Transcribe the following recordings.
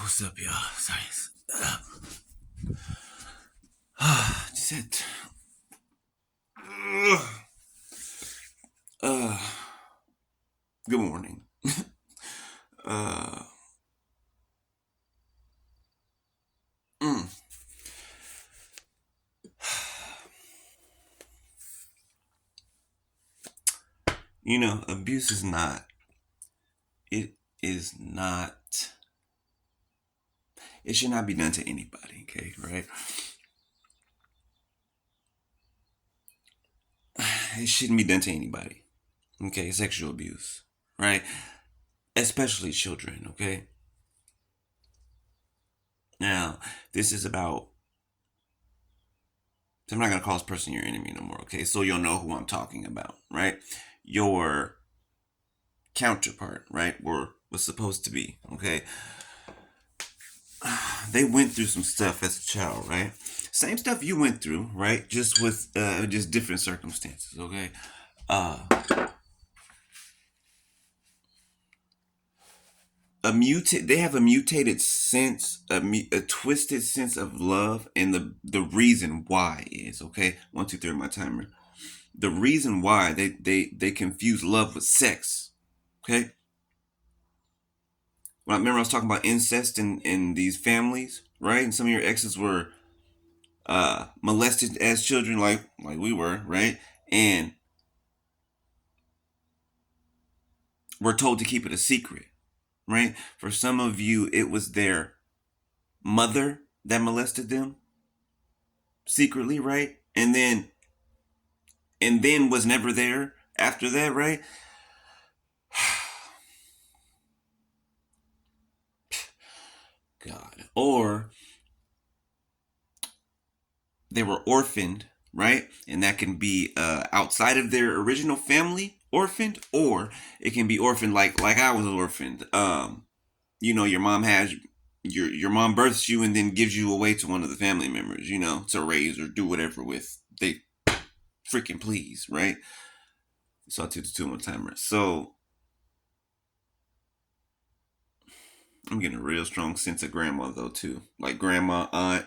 What's up, y'all? Sorry. Just had. Uh, Good morning. Uh, mm. Abuse is not. It is not. It should not be done to anybody. Okay, right? It shouldn't be done to anybody. Okay, sexual abuse, right? Especially children. Okay. Now, this is about. I'm not gonna call this person your enemy no more. Okay, so you'll know who I'm talking about, right? Your counterpart, right? Or was supposed to be. Okay, they went through some stuff as a child, right? Same stuff you went through, right? Just with just different circumstances, okay? Uh, they have a mutated sense, a twisted sense of love, and the reason why is okay. 1, 2, 3, my timer. The reason why they confuse love with sex, okay? When I remember I was talking about incest in these families, right? And some of your exes were molested as children, like we were, right? And we're told to keep it a secret, right? For some of you, it was their mother that molested them secretly, right? And then was never there after that, right? God. Or they were orphaned, right? And that can be outside of their original family orphaned, or it can be orphaned like I was orphaned. Your mom has your mom births you and then gives you away to one of the family members, to raise or do whatever with. They freaking please, right? So I took the 2 1 timer. So I'm getting a real strong sense of grandma though too, like grandma, aunt,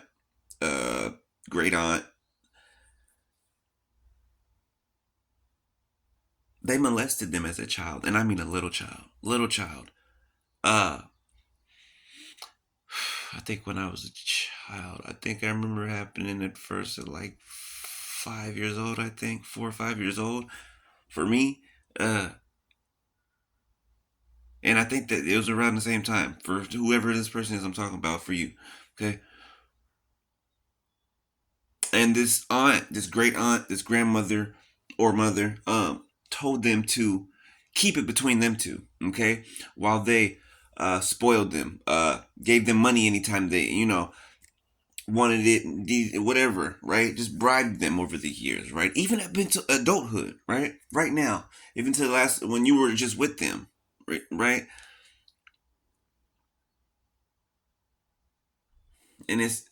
uh, great aunt. They molested them as a child, and I mean a little child, little child. Uh, I think when I was a child, I think I remember happening at first at like 5 years old. I think 4 or 5 years old for me. Uh, and I think that it was around the same time for whoever this person is I'm talking about for you. Okay. And this aunt, this great aunt, this grandmother or mother, told them to keep it between them two. Okay. While they spoiled them, gave them money anytime they, wanted it, whatever, right? Just bribed them over the years, right? Even up into adulthood, right? Right now, even to the last when you were just with them, right? And it's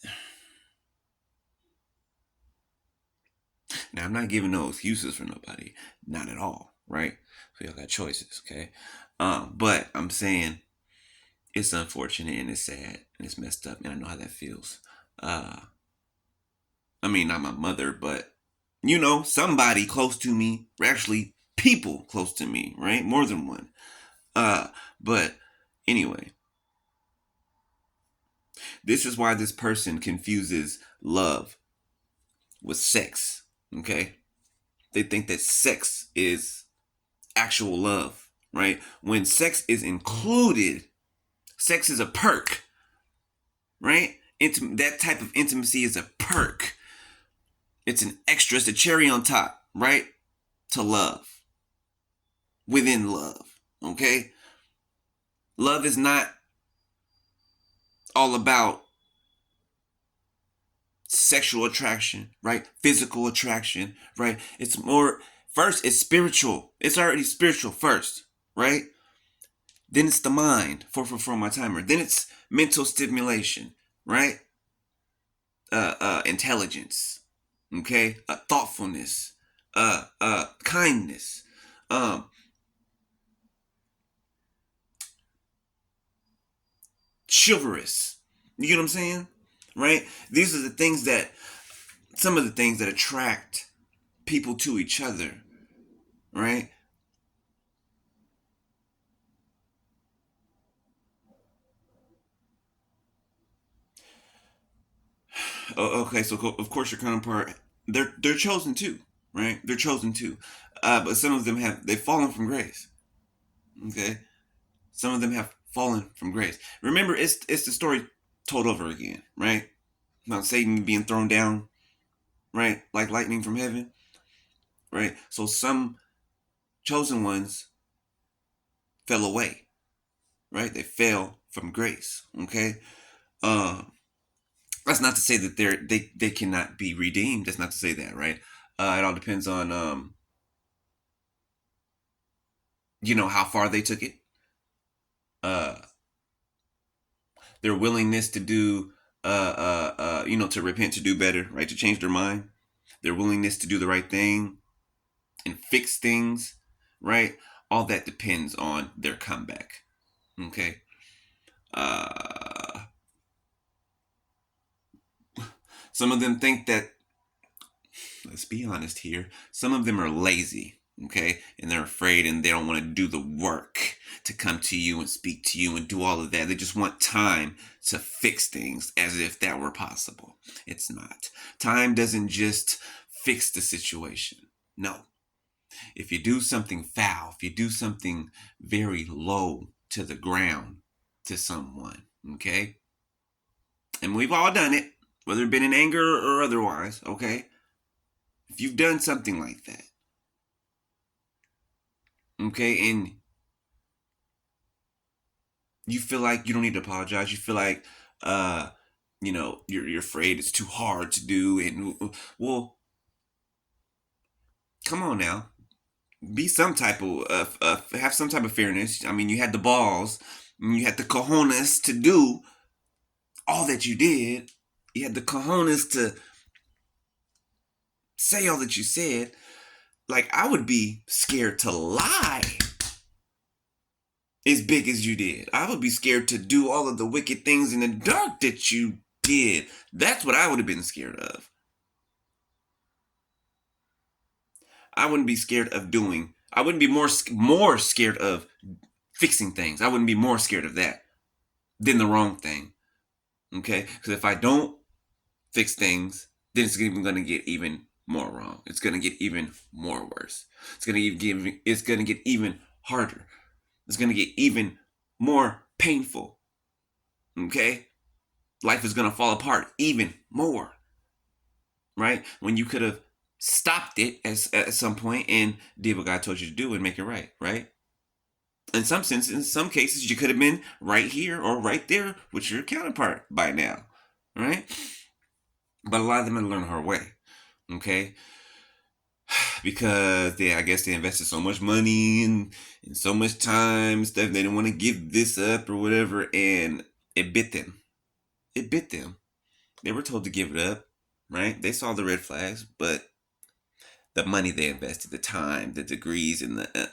now I'm not giving no excuses for nobody, not at all, right? So y'all got choices, okay? But I'm saying it's unfortunate and it's sad and it's messed up, and I know how that feels. Uh, I mean, not my mother, but somebody close to me, or actually people close to me, right? More than one. Uh, but anyway, this is why this person confuses love with sex. Okay, they think that sex is actual love, right? When sex is included, sex is a perk, right? That type of intimacy is a perk. It's an extra, it's a cherry on top, right? To love, within love, okay? Love is not all about sexual attraction, right? Physical attraction, right? It's more, first, it's spiritual. It's already spiritual first, right? Then it's the mind, 4 my timer. Then it's mental stimulation, right? Intelligence, okay? Thoughtfulness, kindness, um, chivalrous. You get what I'm saying? Right? These are the things that, some of the things that attract people to each other, right? Okay, so of course your counterpart, they're chosen too, right? They're chosen too, but some of them they've fallen from grace. Okay, some of them have fallen from grace. Remember, it's the story told over again, right? About Satan being thrown down, right, like lightning from heaven, right? So some chosen ones fell away, right? They fell from grace. Okay, um, that's not to say that they cannot be redeemed. That's not to say that, right? It all depends on how far they took it, uh, their willingness to do, to repent, to do better, right, to change their mind, their willingness to do the right thing and fix things, right. All that depends on their comeback. Okay. Uh, some of them think that, let's be honest here, some of them are lazy, okay, and they're afraid and they don't want to do the work to come to you and speak to you and do all of that. They just want time to fix things, as if that were possible. It's not. Time doesn't just fix the situation. No. If you do something foul, if you do something very low to the ground to someone, okay, and we've all done it, whether it been in anger or otherwise, okay, if you've done something like that, okay, and you feel like you don't need to apologize, you feel like, uh you're afraid it's too hard to do, and, well, come on now, be some type of, have some type of fairness. I mean, you had the balls, and you had the cojones to do all that you did. You had the cojones to say all that you said. Like, I would be scared to lie as big as you did. I would be scared to do all of the wicked things in the dark that you did. That's what I would have been scared of. I wouldn't be scared of doing. I wouldn't be more scared of fixing things. I wouldn't be more scared of that than the wrong thing. Okay? Because if I don't fix things, then it's even going to get even more wrong. It's going to get even more worse. It's going to get even harder. It's going to get even more painful. Okay? Life is going to fall apart even more. Right? When you could have stopped it at some point and did what God told you to do and make it right, right? In some sense, in some cases, you could have been right here or right there with your counterpart by now, right? But a lot of them had to learn the hard way, okay? Because I guess they invested so much money and so much time, stuff, they didn't want to give this up or whatever, and it bit them. It bit them. They were told to give it up, right? They saw the red flags, but the money they invested, the time, the degrees, and the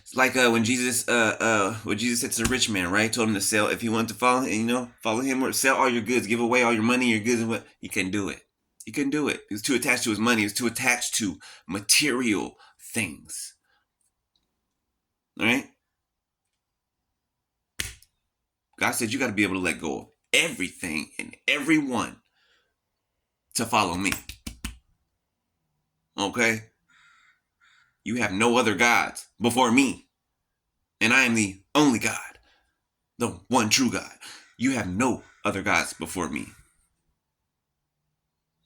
it's like, when Jesus said to the rich man, right, told him to sell, if he wanted to follow, and follow him, or sell all your goods, give away all your money, your goods, and what, he couldn't do it. He couldn't do it. He was too attached to his money. He was too attached to material things. All right. God said you got to be able to let go of everything and everyone to follow me. Okay. You have no other gods before me, and I am the only God, the one true God. You have no other gods before me.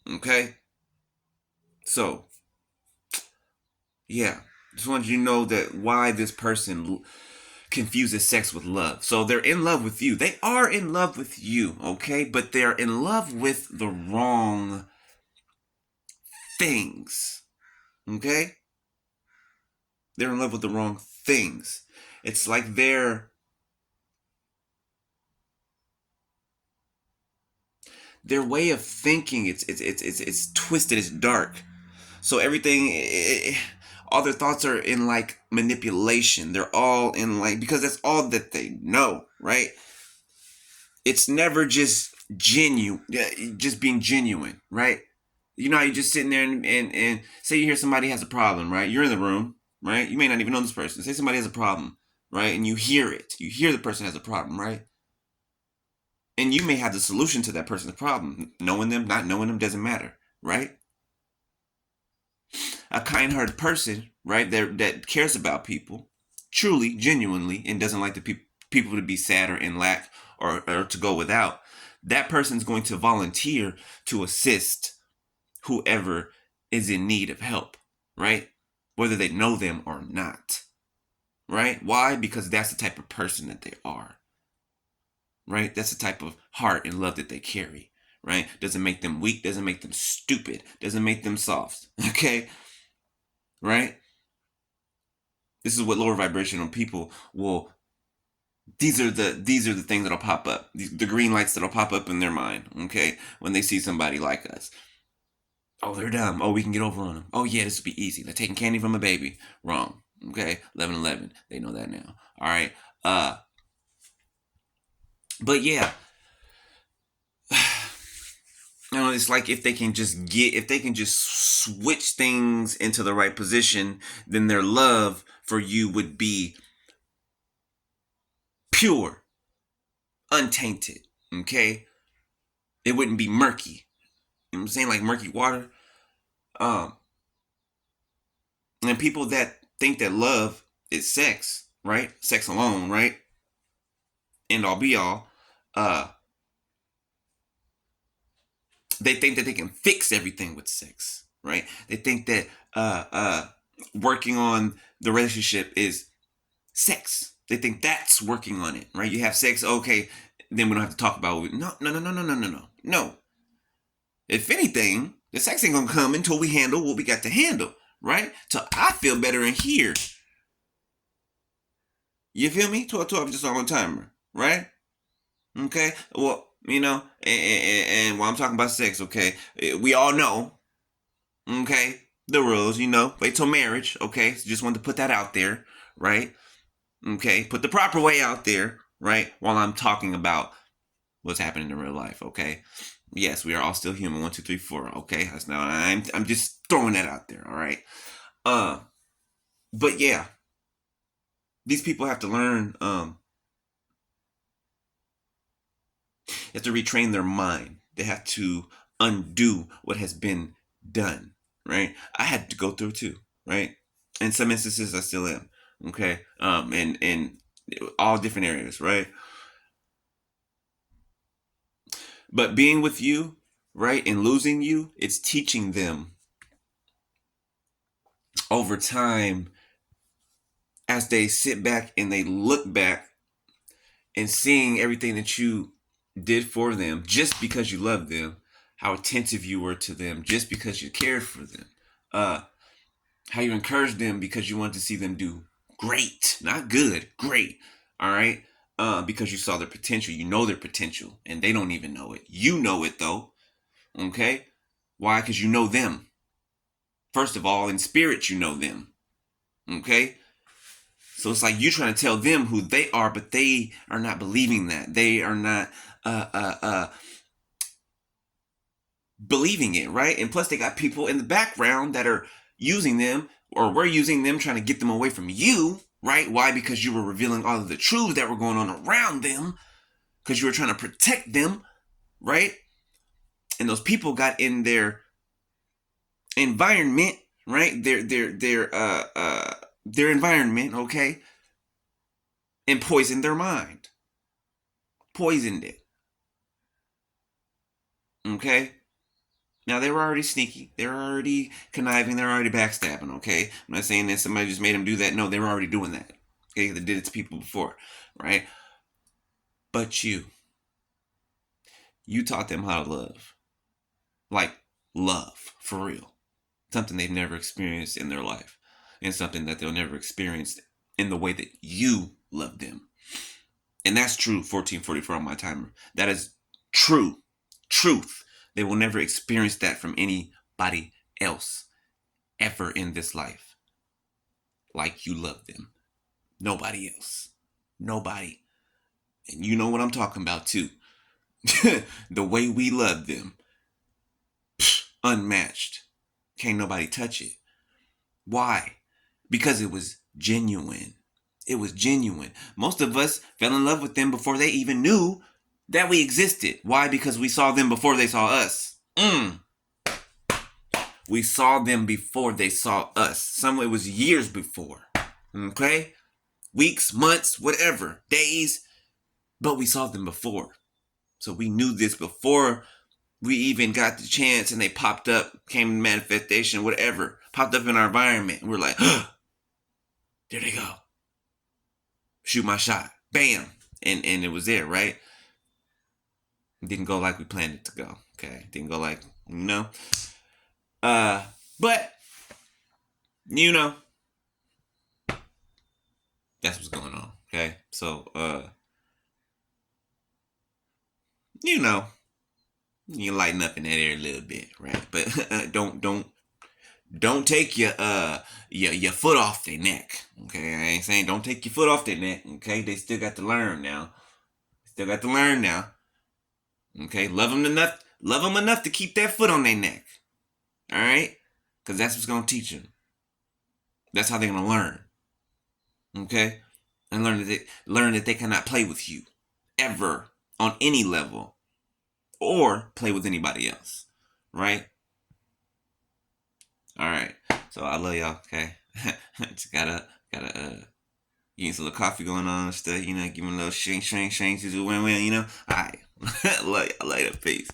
Okay? So, yeah. Just wanted you to know that why this person confuses sex with love. So they're in love with you. They are in love with you, okay? But they're in love with the wrong things. Okay? They're in love with the wrong things. It's like their way of thinking, it's twisted, it's dark. So everything, all their thoughts are in like manipulation. They're all in like, because that's all that they know, right? It's never just genuine, just being genuine, right? You know how you just sitting there and say you hear somebody has a problem, right? You're in the room, right? You may not even know this person. Say somebody has a problem, right? And you hear it. You hear the person has a problem, right? And you may have the solution to that person's problem. Knowing them, not knowing them doesn't matter, right? A kind-hearted person, right, that cares about people, truly, genuinely, and doesn't like the people to be sad or in lack or to go without, that person's going to volunteer to assist whoever is in need of help, right? Whether they know them or not, right? Why? Because that's the type of person that they are, right? That's the type of heart and love that they carry, right? Doesn't make them weak, doesn't make them stupid, doesn't make them soft, okay? Right? This is what lower vibrational people will. These are the things that'll pop up. The green lights that'll pop up in their mind. Okay, when they see somebody like us. Oh, they're dumb. Oh, we can get over on them. Oh yeah, this will be easy. They're taking candy from a baby. Wrong. Okay, 11-11. They know that now. All right. But yeah, you know, it's like if they can just switch things into the right position, then their love for you would be pure, untainted. Okay, it wouldn't be murky. You know what I'm saying? Like murky water. Um, and people that think that love is sex, right? Sex alone, right? End all be all. Uh, they think that they can fix everything with sex, right? They think that working on the relationship is sex. They think that's working on it, right? You have sex, okay, then we don't have to talk about it. No, no, no, no, no, no, no, no. No. If anything, the sex ain't gonna come until we handle what we got to handle, right? So I feel better in here. You feel me? 12 just on one timer, right? Okay. Well, you know, and while I'm talking about sex, okay, we all know, okay, the rules, you know, wait till marriage, okay? So just wanted to put that out there, right? Okay, put the proper way out there, right? While I'm talking about what's happening in real life, okay? Yes, we are all still human. 1, 2, 3, 4. Okay, that's now I'm just throwing that out there. All right. Uh, but yeah, these people have to learn. They have to retrain their mind. They have to undo what has been done. Right. I had to go through it too. Right. In some instances, I still am. Okay. And all different areas. Right. But being with you, right, and losing you, it's teaching them over time as they sit back and they look back and seeing everything that you did for them just because you loved them, how attentive you were to them just because you cared for them, uh, how you encouraged them because you wanted to see them do great, not good, great. All right. Because you saw their potential, you know their potential, and they don't even know it. You know it though. Okay. Why? Because you know them. First of all, in spirit, you know them. Okay. So it's like you trying to tell them who they are, but they are not believing that. They are not believing it, right? And plus, they got people in the background that are using them, or we're using them, trying to get them away from you, right? Why? Because you were revealing all of the truths that were going on around them, because you were trying to protect them, right? And those people got in their environment, right? Their environment, okay, and poisoned their mind, poisoned it. Okay. Now they were already sneaky. They were already conniving. They were already backstabbing. Okay. I'm not saying that somebody just made them do that. No, they were already doing that. Okay. They did it to people before, right? But you taught them how to love, like love for real. Something they've never experienced in their life, and something that they'll never experience in the way that you love them. And that's true. 1444 on my timer. That is true. Truth. They will never experience that from anybody else ever in this life. like you love them. Nobody else. Nobody. And you know what I'm talking about too. The way we love them. Unmatched. Can't nobody touch it. Why? Because it was genuine. It was genuine. Most of us fell in love with them before they even knew that we existed. Why? Because we saw them before they saw us. We saw them before they saw us. Some it was years before. Okay? Weeks, months, whatever, days, but we saw them before. So we knew this before we even got the chance and they popped up, came in manifestation, whatever, popped up in our environment. And we're like, there they go. Shoot my shot. Bam. And it was there, right? It didn't go like we planned it to go. Okay. Didn't go like, but that's what's going on. Okay. So you lighten up in that area a little bit, right? But don't take your foot off their neck. Okay, I ain't saying don't take your foot off their neck. Okay, they still got to learn now. Okay, love them enough to keep that foot on their neck. All right, because that's what's gonna teach them. That's how they're gonna learn. Okay, and learn that they cannot play with you ever on any level or play with anybody else. Right. All right. So I love y'all. Okay. Just gotta getting some little coffee going on and stuff. Give me a little shing to the win. All right. Love y'all later. Peace.